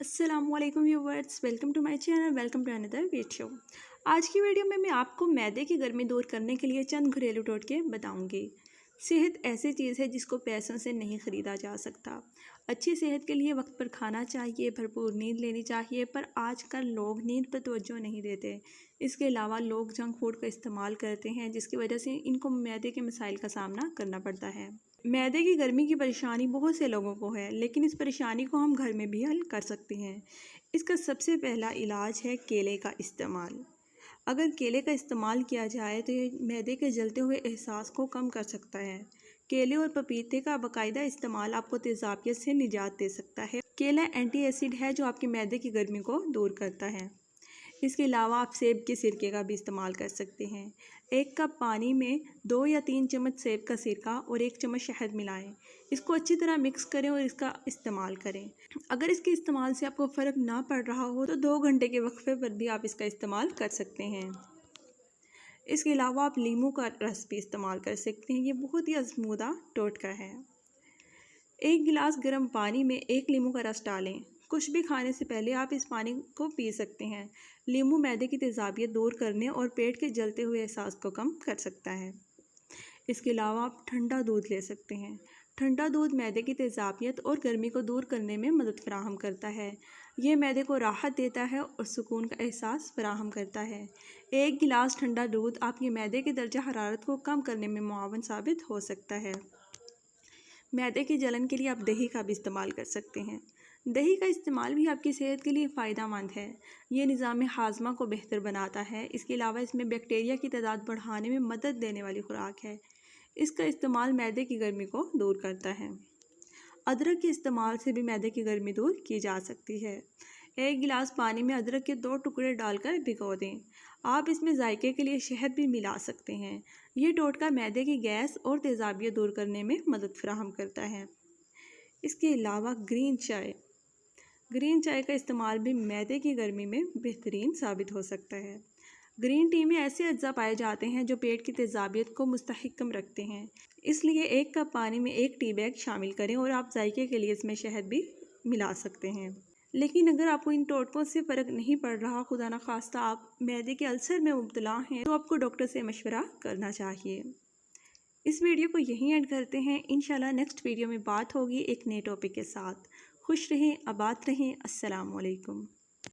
अस्सलामुअलैकुम viewers, welcome to my channel, welcome to another video. आज की वीडियो में मैं आपको मैदे की गर्मी दूर करने के लिए चंद घरेलू टोटके बताऊंगी। सेहत ऐसी चीज़ है जिसको पैसों से नहीं ख़रीदा जा सकता। अच्छी सेहत के लिए वक्त पर खाना चाहिए, भरपूर नींद लेनी चाहिए, पर आजकल लोग नींद पर तवज्जो नहीं देते। इसके अलावा लोग जंक फूड का इस्तेमाल करते हैं, जिसकी वजह से इनको मैदे के मसाइल का सामना करना पड़ता है। मैदे की गर्मी की परेशानी बहुत से लोगों को है, लेकिन इस परेशानी को हम घर में भी हल कर सकते हैं। इसका सबसे पहला इलाज है केले का इस्तेमाल। अगर केले का इस्तेमाल किया जाए तो ये मैदे के जलते हुए एहसास को कम कर सकता है। केले और पपीते का बाकायदा इस्तेमाल आपको तेज़ाबियत से निजात दे सकता है। केला एंटी एसिड है जो आपके मैदे की गर्मी को दूर करता है। इसके अलावा आप सेब के सिरके का भी इस्तेमाल कर सकते हैं। 1 कप पानी में 2 या 3 चम्मच सेब का सिरका और 1 चम्मच शहद मिलाएं। इसको अच्छी तरह मिक्स करें और इसका इस्तेमाल करें। अगर इसके इस्तेमाल से आपको फ़र्क ना पड़ रहा हो तो 2 घंटे के वक्फे पर भी आप इसका इस्तेमाल कर सकते हैं। इसके अलावा आप नींबू का रस भी इस्तेमाल कर सकते हैं। ये बहुत ही आजमूदा टोटका है। 1 गिलास गर्म पानी में 1 नींबू का रस डालें। कुछ भी खाने से पहले आप इस पानी को पी सकते हैं। नींबू मैदे की तेज़ाबियत दूर करने और पेट के जलते हुए एहसास को कम कर सकता है। इसके अलावा आप ठंडा दूध ले सकते हैं। ठंडा दूध मैदे की तेज़ाबियत और गर्मी को दूर करने में मदद फराहम करता है। ये मैदे को राहत देता है और सुकून का एहसास फराहम करता है। 1 गिलास ठंडा दूध आपके मैदे की दर्जा हरारत को कम करने में मुआवन साबित हो सकता है। मैदे की जलन के लिए आप दही का भी इस्तेमाल कर सकते हैं। दही का इस्तेमाल भी आपकी सेहत के लिए फ़ायदेमंद है। ये निज़ाम हाज़मा को बेहतर बनाता है। इसके अलावा इसमें बैक्टीरिया की तादाद बढ़ाने में मदद देने वाली खुराक है। इसका इस्तेमाल मैदे की गर्मी को दूर करता है। अदरक के इस्तेमाल से भी मैदे की गर्मी दूर की जा सकती है। 1 गिलास पानी में अदरक के 2 टुकड़े डालकर भिगो दें। आप इसमें जायके के लिए शहद भी मिला सकते हैं। ये टोटका मैदे की गैस और तेज़ाबियत दूर करने में मदद फराहम करता है। इसके अलावा ग्रीन चाय का इस्तेमाल भी मैदे की गर्मी में बेहतरीन साबित हो सकता है। ग्रीन टी में ऐसे अज्जा पाए जाते हैं जो पेट की तेज़ाबियत को मुस्तहकम रखते हैं। इसलिए 1 कप पानी में 1 टी बैग शामिल करें और आप जायके के लिए इसमें शहद भी मिला सकते हैं। लेकिन अगर आपको इन टोटकों से फ़र्क नहीं पड़ रहा, खुदा न खास्ता आप मैदे के अल्सर में मुब्तला हैं, तो आपको डॉक्टर से मशवरा करना चाहिए। इस वीडियो को यहीं एंड करते हैं। इंशाल्लाह नेक्स्ट वीडियो में बात होगी एक नए टॉपिक के साथ। खुश रहें, आबाद रहें। अस्सलाम वालेकुम।